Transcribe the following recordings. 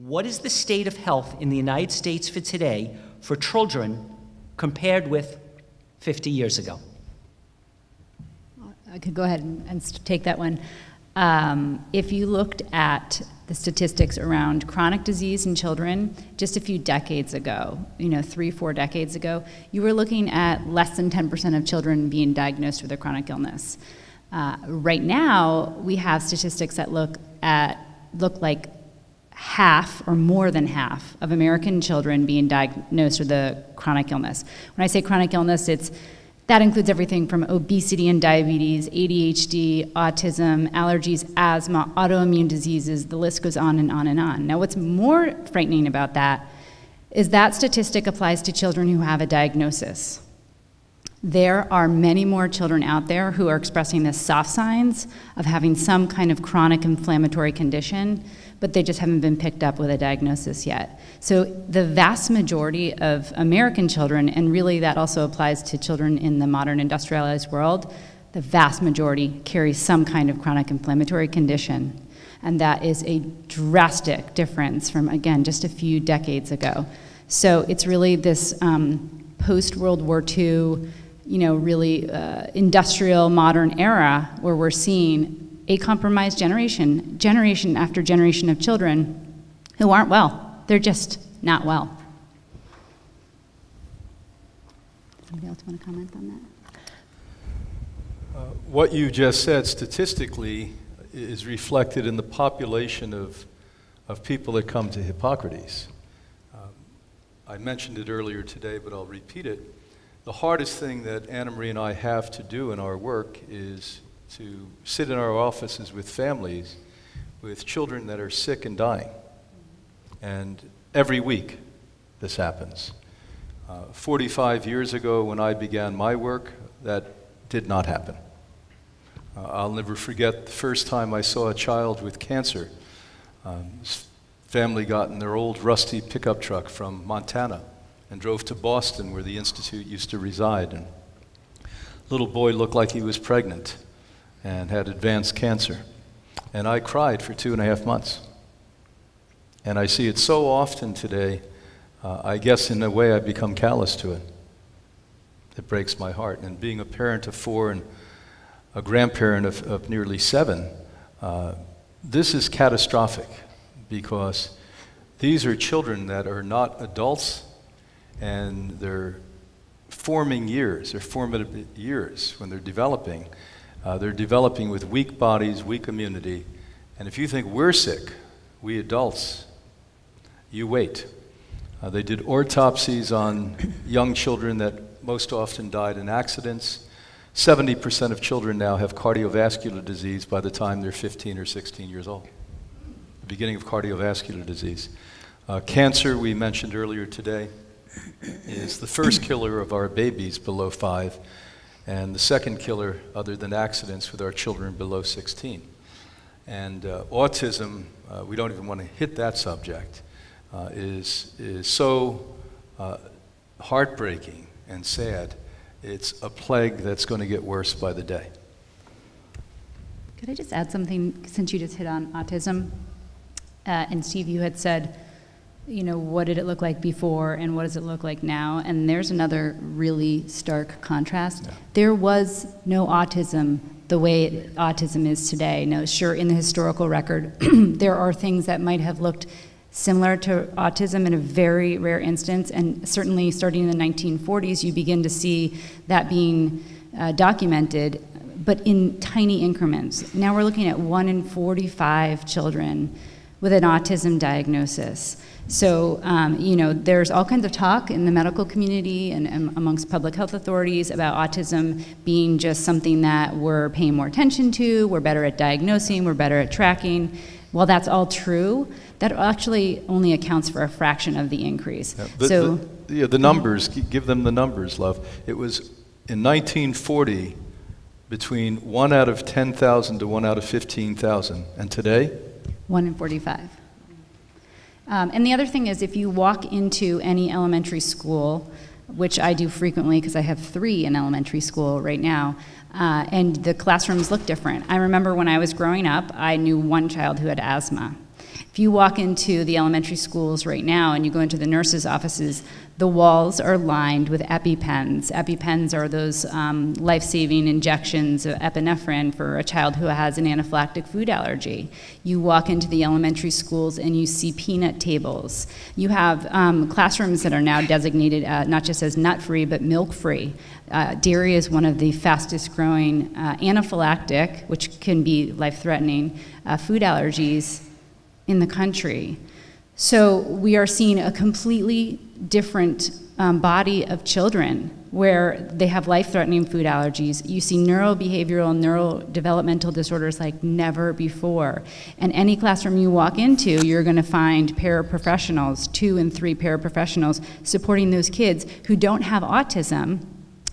what is the state of health in the United States for today for children compared with 50 years ago? I could go ahead and take that one. If you looked at the statistics around chronic disease in children just a few decades ago, 3-4 decades ago, you were looking at less than 10% of children being diagnosed with a chronic illness. Right now, we have statistics that look like half or more than half of American children being diagnosed with a chronic illness. When I say chronic illness, that includes everything from obesity and diabetes, ADHD, autism, allergies, asthma, autoimmune diseases, the list goes on and on and on. Now, what's more frightening about that is that statistic applies to children who have a diagnosis. There are many more children out there who are expressing the soft signs of having some kind of chronic inflammatory condition, but they just haven't been picked up with a diagnosis yet. So the vast majority of American children, and really that also applies to children in the modern industrialized world, the vast majority carry some kind of chronic inflammatory condition. And that is a drastic difference from, again, just a few decades ago. So it's really this post-World War II, really industrial modern era where we're seeing a compromised generation after generation of children who aren't well. They're just not well. Somebody else want to comment on that? What you just said statistically is reflected in the population of people that come to Hippocrates. I mentioned it earlier today, but I'll repeat it. The hardest thing that Anna Marie and I have to do in our work is to sit in our offices with families with children that are sick and dying. And every week this happens. 45 years ago when I began my work, that did not happen. I'll never forget the first time I saw a child with cancer. His family got in their old rusty pickup truck from Montana and drove to Boston where the Institute used to reside. And little boy looked like he was pregnant and had advanced cancer. And I cried for 2.5 months. And I see it so often today, I guess in a way I've become callous to it. It breaks my heart. And being a parent of 4 and a grandparent of nearly 7, this is catastrophic because these are children that are not adults and they're forming years, they're formative years when they're developing. They're developing with weak bodies, weak immunity. And if you think we're sick, we adults, you wait. They did autopsies on young children that most often died in accidents. 70% of children now have cardiovascular disease by the time they're 15 or 16 years old. The beginning of cardiovascular disease. Cancer, we mentioned earlier today, is the first killer of our babies below 5, and the second killer, other than accidents, with our children below 16. And autism, we don't even want to hit that subject, is so heartbreaking and sad. It's a plague that's going to get worse by the day. Could I just add something, since you just hit on autism? And Steve, you had said, what did it look like before and what does it look like now? And there's another really stark contrast. Yeah. There was no autism the way autism is today. Now, sure, in the historical record, there are things that might have looked similar to autism in a very rare instance, and certainly starting in the 1940s, you begin to see that being documented, but in tiny increments. Now we're looking at 1 in 45 children with an autism diagnosis. So, there's all kinds of talk in the medical community and amongst public health authorities about autism being just something that we're paying more attention to, we're better at diagnosing, we're better at tracking. While that's all true, that actually only accounts for a fraction of the increase. Yeah, the numbers, give them the numbers, love. It was in 1940 between 1 out of 10,000 to 1 out of 15,000, and today? 1 in 45. And the other thing is, if you walk into any elementary school, which I do frequently because I have 3 in elementary school right now, and the classrooms look different. I remember when I was growing up, I knew one child who had asthma. If you walk into the elementary schools right now and you go into the nurses' offices, the walls are lined with EpiPens. EpiPens are those life-saving injections of epinephrine for a child who has an anaphylactic food allergy. You walk into the elementary schools and you see peanut tables. You have classrooms that are now designated not just as nut-free, but milk-free. Dairy is one of the fastest-growing anaphylactic, which can be life-threatening, food allergies in the country. So we are seeing a completely different body of children where they have life-threatening food allergies. You see neurobehavioral, neurodevelopmental disorders like never before. And any classroom you walk into, you're going to find paraprofessionals, 2 and 3 paraprofessionals, supporting those kids who don't have autism,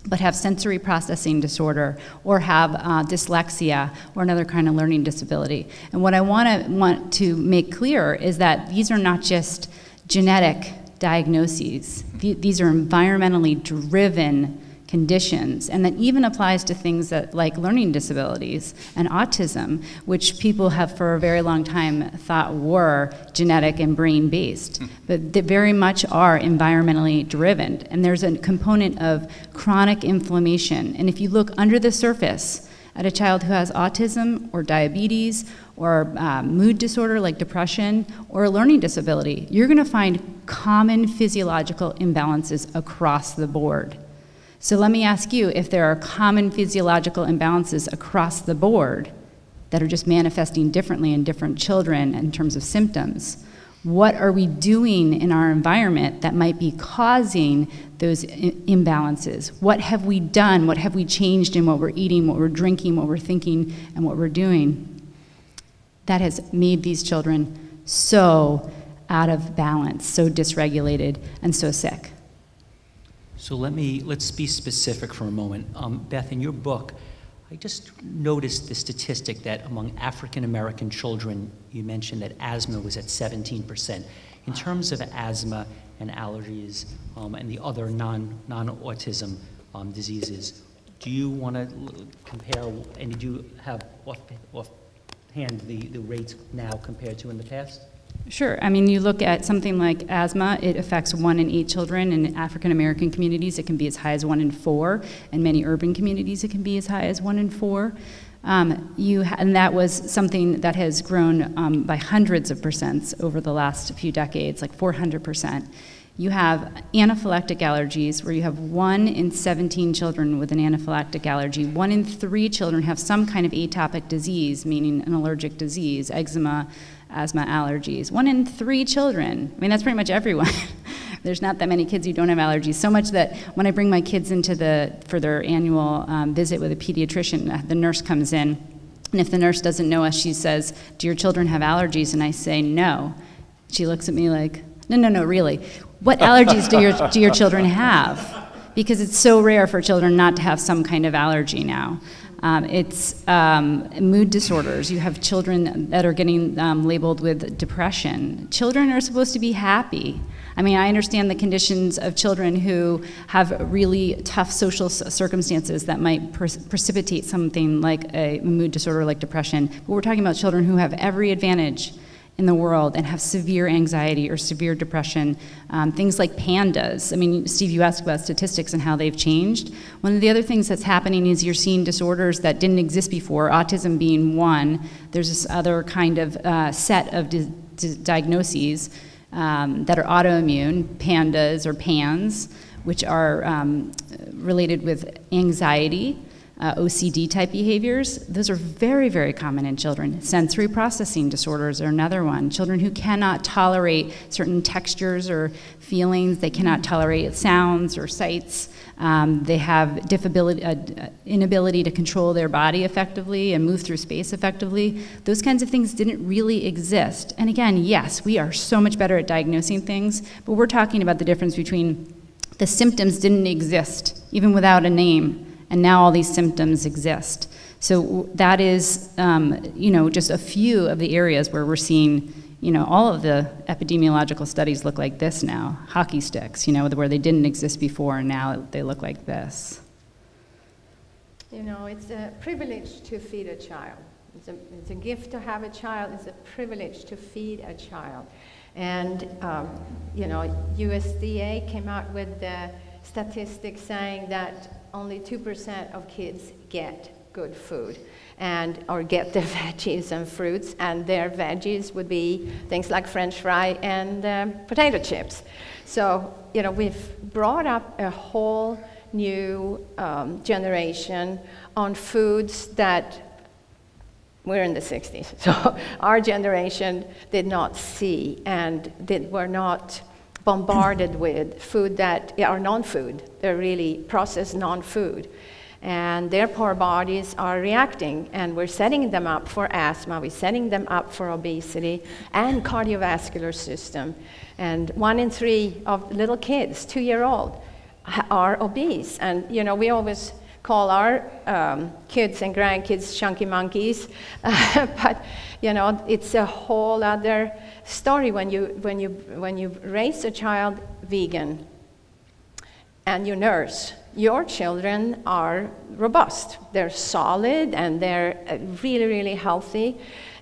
but have sensory processing disorder or have dyslexia or another kind of learning disability. And what I want to make clear is that these are not just genetic diagnoses. These are environmentally driven conditions, and that even applies to things that like learning disabilities and autism, which people have for a very long time thought were genetic and brain-based, but they very much are environmentally driven. And there's a component of chronic inflammation. And if you look under the surface at a child who has autism or diabetes or mood disorder like depression or a learning disability, you're going to find common physiological imbalances across the board. So let me ask you, if there are common physiological imbalances across the board that are just manifesting differently in different children in terms of symptoms, what are we doing in our environment that might be causing those imbalances? What have we done? What have we changed in what we're eating, what we're drinking, what we're thinking, and what we're doing that has made these children so out of balance, so dysregulated, and so sick? So let's be specific for a moment. Beth, in your book, I just noticed the statistic that among African American children, you mentioned that asthma was at 17%. In terms of asthma and allergies and the other non-autism diseases, do you want to compare, and did you have offhand the rates now compared to in the past? Sure. I mean, you look at something like asthma, it affects 1 in 8 children. In African American communities, it can be as high as 1 in 4. In many urban communities, it can be as high as 1 in 4. And that was something that has grown by hundreds of percents over the last few decades, like 400%. You have anaphylactic allergies, where you have 1 in 17 children with an anaphylactic allergy. 1 in 3 children have some kind of atopic disease, meaning an allergic disease, eczema, asthma, allergies. 1 in 3 children. I mean, that's pretty much everyone. There's not that many kids who don't have allergies, so much that when I bring my kids into for their annual visit with a pediatrician, the nurse comes in, and if the nurse doesn't know us, she says, "Do your children have allergies?" And I say, "No." She looks at me like, no, really. What allergies do your children have? Because it's so rare for children not to have some kind of allergy now. It's mood disorders. You have children that are getting labeled with depression. Children are supposed to be happy. I mean, I understand the conditions of children who have really tough social circumstances that might precipitate something like a mood disorder like depression. But we're talking about children who have every advantage in the world and have severe anxiety or severe depression, things like pandas. I mean, Steve, you asked about statistics and how they've changed. One of the other things that's happening is you're seeing disorders that didn't exist before, autism being one. There's this other kind of set of diagnoses that are autoimmune, pandas or PANS, which are related with anxiety, OCD type behaviors. Those are very, very common in children. Sensory processing disorders are another one. Children who cannot tolerate certain textures or feelings, they cannot tolerate sounds or sights. They have inability to control their body effectively and move through space effectively. Those kinds of things didn't really exist. And again, yes, we are so much better at diagnosing things, but we're talking about the difference between the symptoms didn't exist, even without a name, and now all these symptoms exist. So that is, just a few of the areas where we're seeing, all of the epidemiological studies look like this now, hockey sticks, where they didn't exist before and now they look like this. It's a privilege to feed a child. It's a gift to have a child. It's a privilege to feed a child. And, you know, USDA came out with the statistics saying that only 2% of kids get good food or get their veggies and fruits, and their veggies would be things like French fry and potato chips. So, you know, we've brought up a whole new generation on foods that we're in the 60s. So our generation did not see and were not bombarded with food that are non-food. They're really processed non-food. And their poor bodies are reacting, and we're setting them up for asthma, we're setting them up for obesity and cardiovascular system. And 1 in 3 of little kids, 2-year-old, are obese. And, you know, we always call our kids and grandkids chunky monkeys, but, you know, it's a whole other story when you raise a child vegan and you nurse. Your children are robust. They're solid and they're really, really healthy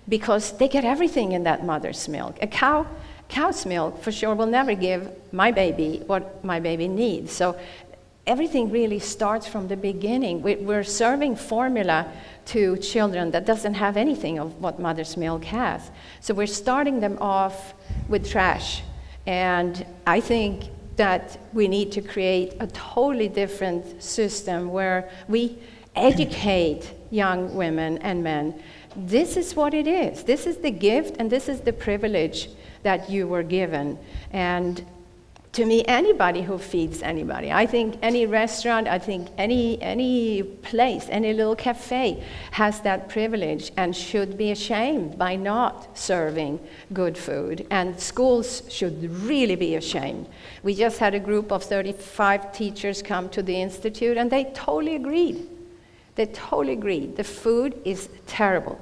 because they get everything in that mother's milk. A cow's milk for sure will never give my baby what my baby needs. So everything really starts from the beginning. We're serving formula to children that doesn't have anything of what mother's milk has. So we're starting them off with trash. And I think that we need to create a totally different system where we educate young women and men. This is what it is. This is the gift and this is the privilege that you were given. And to me, anybody who feeds anybody, I think any restaurant, I think any place, any little cafe has that privilege and should be ashamed by not serving good food. And schools should really be ashamed. We just had a group of 35 teachers come to the Institute, and they totally agreed. They totally agreed. The food is terrible.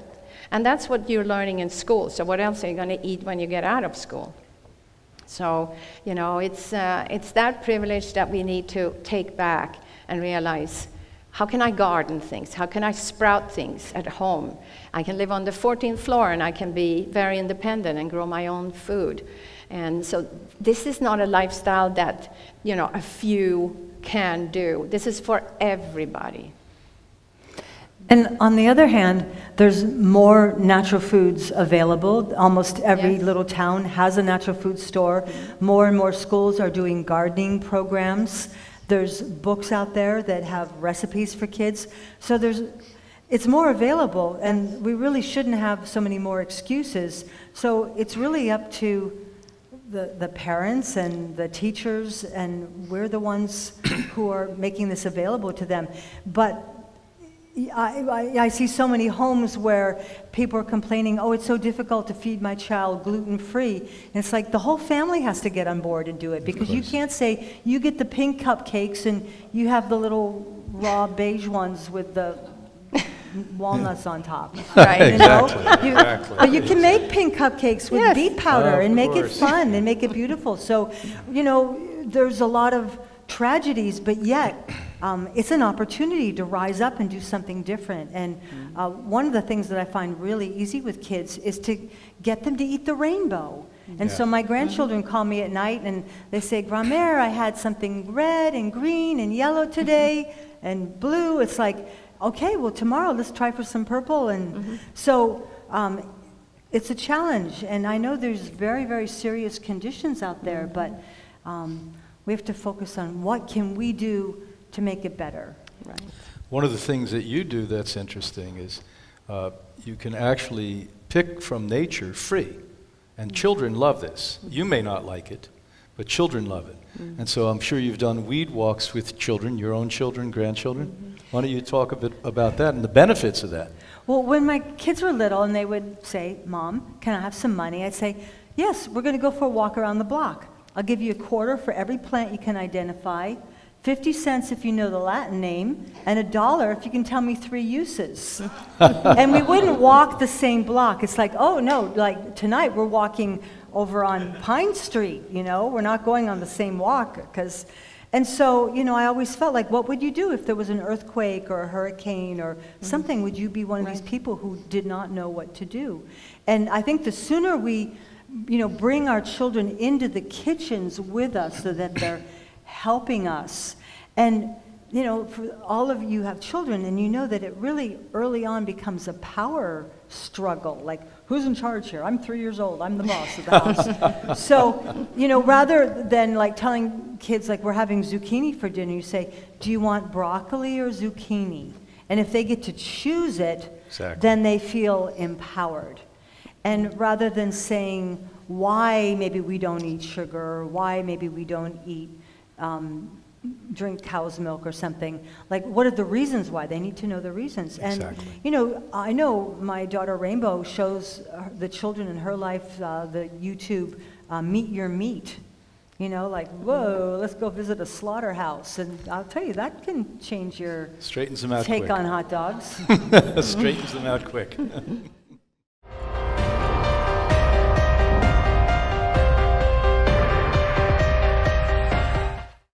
And that's what you're learning in school. So what else are you going to eat when you get out of school? So, you know, it's that privilege that we need to take back and realize, how can I garden things? How can I sprout things at home? I can live on the 14th floor and I can be very independent and grow my own food. And so this is not a lifestyle that, you know, a few can do. This is for everybody. And on the other hand, there's more natural foods available. Almost every little town has a natural food store. More and more schools are doing gardening programs. There's books out there that have recipes for kids. So it's more available, and we really shouldn't have so many more excuses. So it's really up to the parents and the teachers, and we're the ones who are making this available to them. But I see so many homes where people are complaining, oh, it's so difficult to feed my child gluten-free. And it's like the whole family has to get on board and do it, because you can't say, you get the pink cupcakes and you have the little raw beige ones with the walnuts on top. Right? Exactly. But you can make pink cupcakes with beet powder and make it fun and make it beautiful. So, you know, there's a lot of tragedies, but yet it's an opportunity to rise up and do something different. And one of the things that I find really easy with kids is to get them to eat the rainbow. And so my grandchildren call me at night and they say, Grand-mère, I had something red and green and yellow today and blue. It's like, okay, well, tomorrow let's try for some purple. And so it's a challenge. And I know there's very, very serious conditions out there, but we have to focus on what can we do to make it better. Right. One of the things that you do that's interesting is you can actually pick from nature free. And children love this. You may not like it, but children love it. And so I'm sure you've done weed walks with children, your own children, grandchildren. Why don't you talk a bit about that and the benefits of that? Well, when my kids were little and they would say, Mom, can I have some money? I'd say, yes, we're going to go for a walk around the block. I'll give you $0.25 for every plant you can identify, 50 cents if you know the Latin name, and $1 if you can tell me 3 uses. And we wouldn't walk the same block. It's like, oh no, like tonight we're walking over on Pine Street, you know, we're not going on the same walk, because, And so, you know, I always felt like, what would you do if there was an earthquake or a hurricane or something? Would you be one of these people who did not know what to do? And I think the sooner we, you know, bring our children into the kitchens with us so that they're helping us. And, you know, for all of you have children, and you know that it really early on becomes a power struggle. Like, who's in charge here? I'm 3 years old. I'm the boss of the house. So, you know, rather than like telling kids, like, we're having zucchini for dinner, you say, do you want broccoli or zucchini? And if they get to choose it, then they feel empowered. And rather than saying why maybe we don't eat sugar, or why maybe we don't eat drink cow's milk or something, like, what are the reasons why? They need to know the reasons. And, you know, I know my daughter Rainbow shows the children in her life the YouTube Meet Your Meat. You know, like, whoa, let's go visit a slaughterhouse. And I'll tell you, that can change your Straightens them out take quick. on hot dogs. Straightens them out quick.